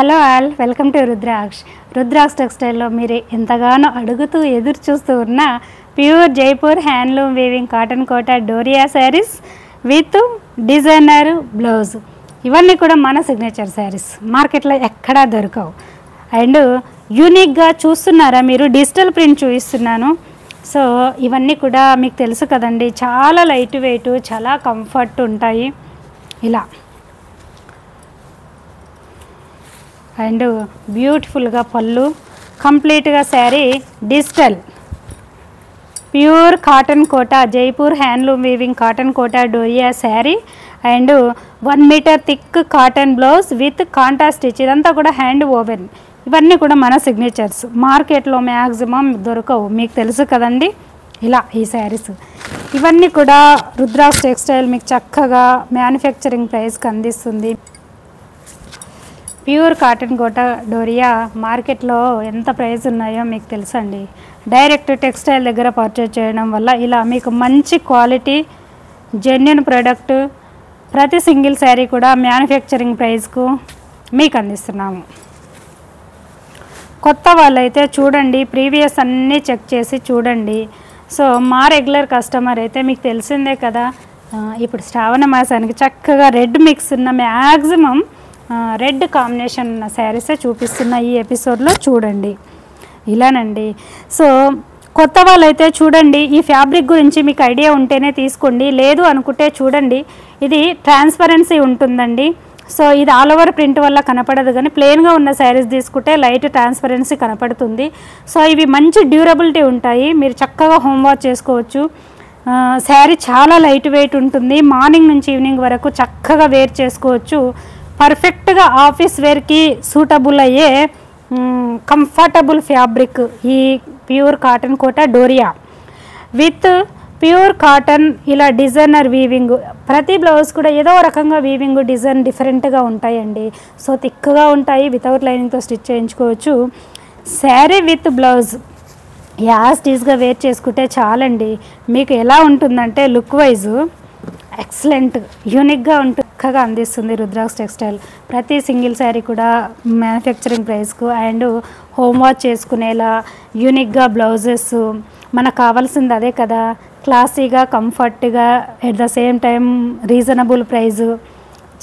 Hello all, welcome to Rudraksha టెక్స్టైల్లో మీరు ఎంతగానో అడుగుతూ ఎదురు చూస్తూ ఉన్న pure Jaipur handloom weaving cotton Kota Doria saris with designer blouse. ఇవన్నీ కూడా మన సిగ్నేచర్ శారీస్, మార్కెట్లో ఎక్కడా దొరకవు. అండ్ యూనిక్గా చూస్తున్నారా మీరు, డిజిటల్ ప్రింట్ చూపిస్తున్నాను. సో ఇవన్నీ కూడా మీకు తెలుసు కదండి, చాలా లైట్ వెయిట్, చాలా కంఫర్ట్ ఉంటాయి. ఇలా అండ్ బ్యూటిఫుల్గా పళ్ళు, కంప్లీట్గా sari digital pure cotton Kota Jaipur handloom weaving cotton Kota Doria sari and 1 metre thick cotton blouse with contrast stitch. ఇదంతా కూడా హ్యాండ్ ఓవెన్. ఇవన్నీ కూడా మన సిగ్నేచర్స్, మార్కెట్లో మ్యాక్సిమం దొరకవు, మీకు తెలుసు కదండి. ఇలా ఈ శారీస్ ఇవన్నీ కూడా రుద్రాక్ష టెక్స్టైల్ మీకు చక్కగా మ్యానుఫ్యాక్చరింగ్ ప్రైస్కి అందిస్తుంది. ప్యూర్ కాటన్ కోటా డోరియా మార్కెట్లో ఎంత ప్రైస్ ఉన్నాయో మీకు తెలుసండి. డైరెక్ట్ టెక్స్టైల్ దగ్గర పర్చేజ్ చేయడం వల్ల ఇలా మీకు మంచి క్వాలిటీ జెన్యున్ ప్రోడక్ట్ ప్రతి సింగిల్ శారీ కూడా మ్యానుఫ్యాక్చరింగ్ ప్రైస్కు మీకు అందిస్తున్నాము. కొత్త వాళ్ళైతే చూడండి, ప్రీవియస్ అన్నీ చెక్ చేసి చూడండి. సో మా రెగ్యులర్ కస్టమర్ అయితే మీకు తెలిసిందే కదా, ఇప్పుడు శ్రావణ మాసానికి చక్కగా రెడ్ మిక్స్ ఉన్న మ్యాక్సిమం రెడ్ కాంబినేషన్ ఉన్న శారీసే చూపిస్తున్న ఈ ఎపిసోడ్లో చూడండి. ఇలానండి. సో కొత్త వాళ్ళైతే చూడండి, ఈ ఫ్యాబ్రిక్ గురించి మీకు ఐడియా ఉంటేనే తీసుకోండి, లేదు అనుకుంటే చూడండి. ఇది ట్రాన్స్పరెన్సీ ఉంటుందండి. సో ఇది ఆల్ ఓవర్ ప్రింట్ వల్ల కనపడదు, కానీ ప్లెయిన్గా ఉన్న శారీస్ తీసుకుంటే లైట్ ట్రాన్స్పరెన్సీ కనపడుతుంది. సో ఇవి మంచి డ్యూరబిలిటీ ఉంటాయి, మీరు చక్కగా హోమ్ వాష్ చేసుకోవచ్చు. శారీ చాలా లైట్ వెయిట్ ఉంటుంది, మార్నింగ్ నుంచి ఈవినింగ్ వరకు చక్కగా వేర్ చేసుకోవచ్చు. పర్ఫెక్ట్గా ఆఫీస్ వేర్కి సూటబుల్ అయ్యే కంఫర్టబుల్ ఫ్యాబ్రిక్ ఈ pure cotton Kota Doria with pure cotton. ఇలా డిజైనర్ వీవింగ్, ప్రతి బ్లౌజ్ కూడా ఏదో రకంగా వీవింగ్ డిజైన్ డిఫరెంట్గా ఉంటాయండి. సో థిక్గా ఉంటాయి, వితౌట్ లైనింగ్తో స్టిచ్ చేయించుకోవచ్చు. శారీ విత్ బ్లౌజ్ యాజ్ టీజ్గా వేర్ చేసుకుంటే చాలండి. మీకు ఎలా ఉంటుందంటే లుక్ వైజ్ ఎక్సలెంట్ యూనిక్గా చక్కగా అందిస్తుంది రుద్రాక్ష టెక్స్టైల్. ప్రతి సింగిల్ శారీ కూడా మ్యానుఫ్యాక్చరింగ్ ప్రైస్కు అండ్ హోమ్ వాష్ చేసుకునేలా యూనిక్గా బ్లౌజెస్. మనకు కావాల్సింది అదే కదా, క్లాసీగా కంఫర్ట్గా at the same time reasonable price,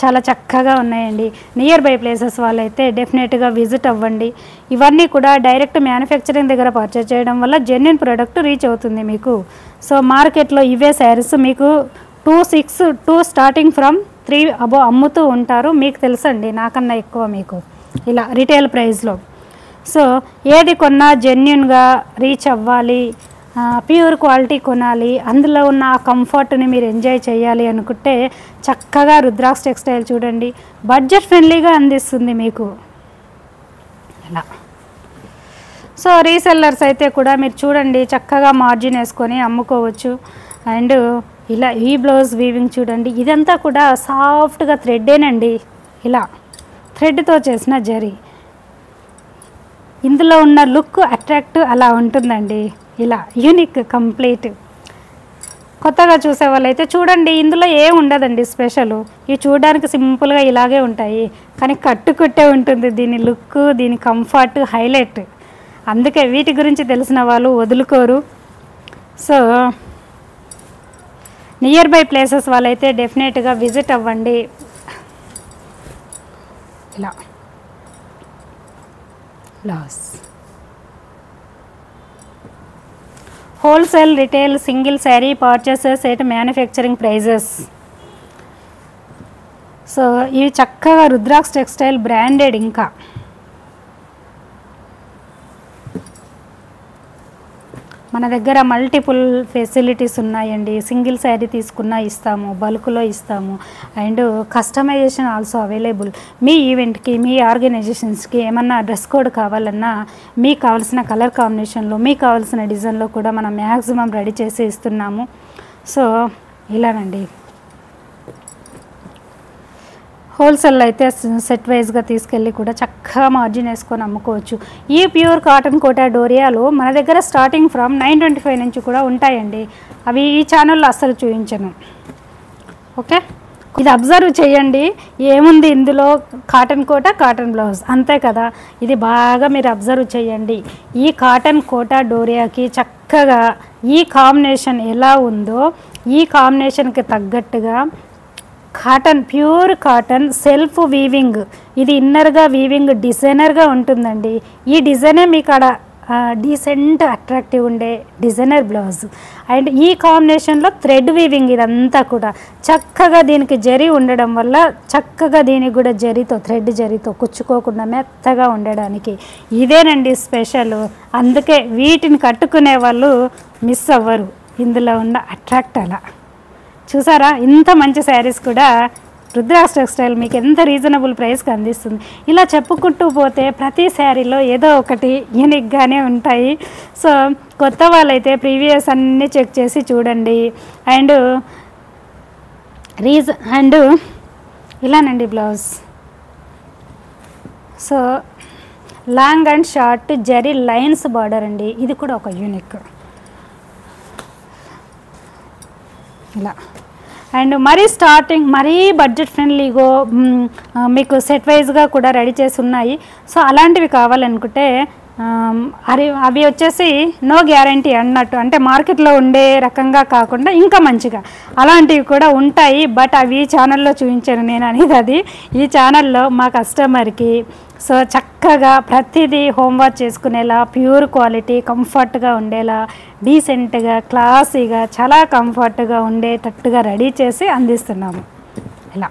చాలా చక్కగా ఉన్నాయండి. నియర్ బై ప్లేసెస్ వాళ్ళైతే డెఫినెట్గా విజిట్ అవ్వండి. ఇవన్నీ కూడా డైరెక్ట్ మ్యానుఫ్యాక్చరింగ్ దగ్గర పర్చేజ్ చేయడం వల్ల జెన్యున్ ప్రోడక్ట్ రీచ్ అవుతుంది మీకు. సో మార్కెట్లో ఇవే శారీస్ మీకు 262 స్టార్టింగ్ ఫ్రమ్ 3 అబో అమ్ముతూ ఉంటారు, మీకు తెలుసండి, నాకన్నా ఎక్కువ మీకు ఇలా రిటైల్ ప్రైస్లో. సో ఏది కొన్నా జెన్యున్గా రీచ్ అవ్వాలి, ప్యూర్ క్వాలిటీ కొనాలి, అందులో ఉన్న ఆ కంఫర్ట్ని మీరు ఎంజాయ్ చేయాలి అనుకుంటే చక్కగా రుద్రాక్ష టెక్స్టైల్ చూడండి, బడ్జెట్ ఫ్రెండ్లీగా అందిస్తుంది మీకు ఇలా. సో రీసెల్లర్స్ అయితే కూడా మీరు చూడండి, చక్కగా మార్జిన్ వేసుకొని అమ్ముకోవచ్చు. అండ్ ఇలా ఈ బ్లౌజ్ వీవింగ్ చూడండి, ఇదంతా కూడా సాఫ్ట్గా థ్రెడ్డేనండి, ఇలా థ్రెడ్తో చేసిన జరీ. ఇందులో ఉన్న లుక్ అట్రాక్ట్ అలా ఉంటుందండి, ఇలా యూనిక్ కంప్లీట్. కొత్తగా చూసే వాళ్ళైతే చూడండి, ఇందులో ఏం ఉండదండి స్పెషల్, ఇవి చూడడానికి సింపుల్గా ఇలాగే ఉంటాయి, కానీ కట్టుకుట్టే ఉంటుంది దీని లుక్, దీని కంఫర్ట్ హైలైట్. అందుకే వీటి గురించి తెలిసిన వాళ్ళు వదులుకోరు. సో నియర్ బై ప్లేసెస్ వాళ్ళైతే డెఫినెట్గా విజిట్ అవ్వండి. ఇలా లాస్ wholesale retail single sari purchases at manufacturing prices. So ఇవి చక్కగా రుద్రాక్ష టెక్స్టైల్ బ్రాండెడ్. ఇంకా మన దగ్గర మల్టిపుల్ ఫెసిలిటీస్ ఉన్నాయండి. సింగిల్ శారీ తీసుకున్నా ఇస్తాము, బల్క్లో ఇస్తాము, అండ్ కస్టమైజేషన్ ఆల్సో అవైలబుల్. మీ ఈవెంట్కి, మీ ఆర్గనైజేషన్స్కి ఏమన్నా డ్రెస్ కోడ్ కావాలన్నా మీకు కావాల్సిన కలర్ కాంబినేషన్లో, మీకు కావాల్సిన డిజైన్లో కూడా మనం మ్యాక్సిమం రెడీ చేసి ఇస్తున్నాము. సో ఇలానండి. హోల్సేల్ అయితే సెట్ వైజ్గా తీసుకెళ్ళి కూడా చక్కగా మార్జిన్ వేసుకొని అమ్ముకోవచ్చు. ఈ ప్యూర్ కాటన్ కోటా డోరియాలో మన దగ్గర స్టార్టింగ్ ఫ్రమ్ 925 నుంచి కూడా ఉంటాయండి, అవి ఈ ఛానల్లో అస్సలు చూపించను. ఓకే, ఇది అబ్జర్వ్ చేయండి, ఏముంది ఇందులో, కాటన్ కోట కాటన్ బ్లౌజ్ అంతే కదా. ఇది బాగా మీరు అబ్జర్వ్ చేయండి. ఈ కాటన్ కోట డోరియాకి చక్కగా ఈ కాంబినేషన్ ఎలా ఉందో, ఈ కాంబినేషన్కి తగ్గట్టుగా cotton, pure cotton self weaving, ఇది ఇన్నర్గా వీవింగ్ డిజైనర్గా ఉంటుందండి. ఈ డిజైనే మీకు ఆడ డీసెంట్ అట్రాక్టివ్ ఉండే డిజైనర్ బ్లౌజ్. అండ్ ఈ కాంబినేషన్లో థ్రెడ్ వీవింగ్, ఇదంతా కూడా చక్కగా దీనికి జరీ ఉండడం వల్ల చక్కగా దీనికి కూడా జరీతో, థ్రెడ్ జరీతో కుచ్చుకోకుండా మెత్తగా ఉండడానికి ఇదేనండి స్పెషల్. అందుకే వీటిని కట్టుకునే వాళ్ళు మిస్ అవ్వరు, ఇందులో ఉన్న అట్రాక్ట్ అలా. చూసారా, ఇంత మంచి శారీస్ కూడా రుద్రాక్ష టెక్స్టైల్ మీకు ఎంత రీజనబుల్ ప్రైస్కి అందిస్తుంది. ఇలా చెప్పుకుంటూ పోతే ప్రతి శారీలో ఏదో ఒకటి యూనిక్గానే ఉంటాయి. సో కొత్త వాళ్ళైతే ప్రీవియస్ అన్నీ చెక్ చేసి చూడండి. అండ్ ఇలానండి blouse. So long and short zari lines border అండి, ఇది కూడా ఒక యూనిక్ ఇలా. అండ్ మరీ స్టార్టింగ్ మరీ బడ్జెట్ ఫ్రెండ్లీగో మీకు సెట్ వైజ్గా కూడా రెడీ చేసి ఉన్నాయి. సో అలాంటివి కావాలనుకుంటే అవి వచ్చేసి నో గ్యారంటీ అన్నట్టు, అంటే మార్కెట్లో ఉండే రకంగా కాకుండా ఇంకా మంచిగా అలాంటివి కూడా ఉంటాయి. బట్ అవి ఛానల్లో చూపించాను నేను అనేది, అది ఈ ఛానల్లో మా కస్టమర్కి సో చక్కగా ప్రతిదీ హోంవర్క్ చేసుకునేలా, ప్యూర్ క్వాలిటీ, కంఫర్ట్గా ఉండేలా, డీసెంట్గా, క్లాసీగా, చాలా కంఫర్ట్గా ఉండేటట్టుగా రెడీ చేసి అందిస్తున్నాము. ఇలా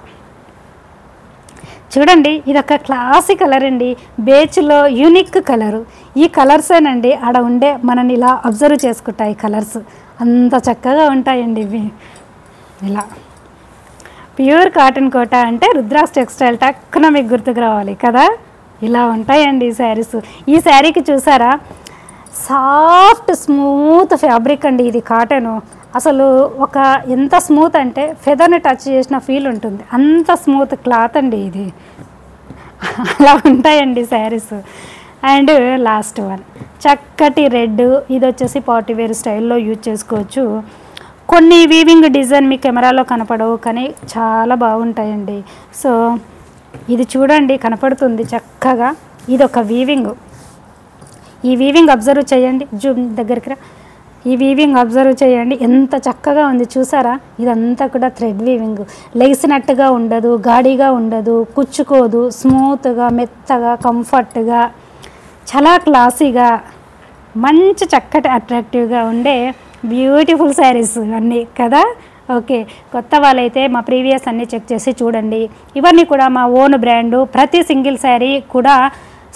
చూడండి, ఇదొక క్లాసిక్ కలర్ అండి, బేచ్లో యూనిక్ కలరు. ఈ కలర్సేనండి ఆడ ఉండే మనని ఇలా అబ్జర్వ్ చేసుకుంటాయి. కలర్స్ అంత చక్కగా ఉంటాయండి ఇవి. ఇలా ప్యూర్ కాటన్ కోట అంటే రుద్రాక్ష టెక్స్టైల్ టక్కున మీకు గుర్తుకు రావాలి కదా. ఇలా ఉంటాయండి ఈ శారీస్. ఈ శారీకి చూసారా, సాఫ్ట్ స్మూత్ ఫ్యాబ్రిక్ అండి ఇది కాటను. అసలు ఒక ఎంత స్మూత్ అంటే ఫెదర్ని టచ్ చేసిన ఫీల్ ఉంటుంది, అంత స్మూత్ క్లాత్ అండి ఇది. అలా ఉంటాయండి శారీస్. అండ్ లాస్ట్ వన్ చక్కటి రెడ్, ఇది వచ్చేసి పార్టీ వేర్ స్టైల్లో యూజ్ చేసుకోవచ్చు. కొన్ని వీవింగ్ డిజైన్ మీ కెమెరాలో కనపడవు కానీ చాలా బాగుంటాయండి. సో ఇది చూడండి, కనపడుతుంది చక్కగా, ఇది ఒక వీవింగ్. ఈ వీవింగ్ అబ్జర్వ్ చేయండి, జూమ్ దగ్గరికి రా. ఈ వీవింగ్ అబ్జర్వ్ చేయండి, ఎంత చక్కగా ఉంది చూసారా. ఇదంతా కూడా థ్రెడ్ వీవింగ్, లెగిసినట్టుగా ఉండదు, గాడిగా ఉండదు, కుచ్చుకోదు, స్మూత్గా, మెత్తగా, కంఫర్ట్గా, చాలా క్లాసీగా, మంచి చక్కటి అట్రాక్టివ్గా ఉండే బ్యూటిఫుల్ శారీస్ అన్నీ కదా. ఓకే, కొత్త వాళ్ళైతే మా ప్రీవియస్ అన్నీ చెక్ చేసి చూడండి. ఇవన్నీ కూడా మా ఓన్ బ్రాండు. ప్రతి సింగిల్ శారీ కూడా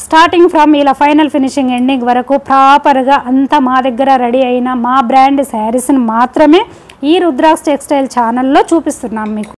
స్టార్టింగ్ ఫ్రమ్ ఇలా ఫైనల్ ఫినిషింగ్ ఎండింగ్ వరకు ప్రాపర్గా అంతా మా దగ్గర రెడీ అయిన మా బ్రాండ్ శారీస్ని మాత్రమే ఈ రుద్రాక్ష టెక్స్టైల్ ఛానల్లో చూపిస్తున్నాం మీకు.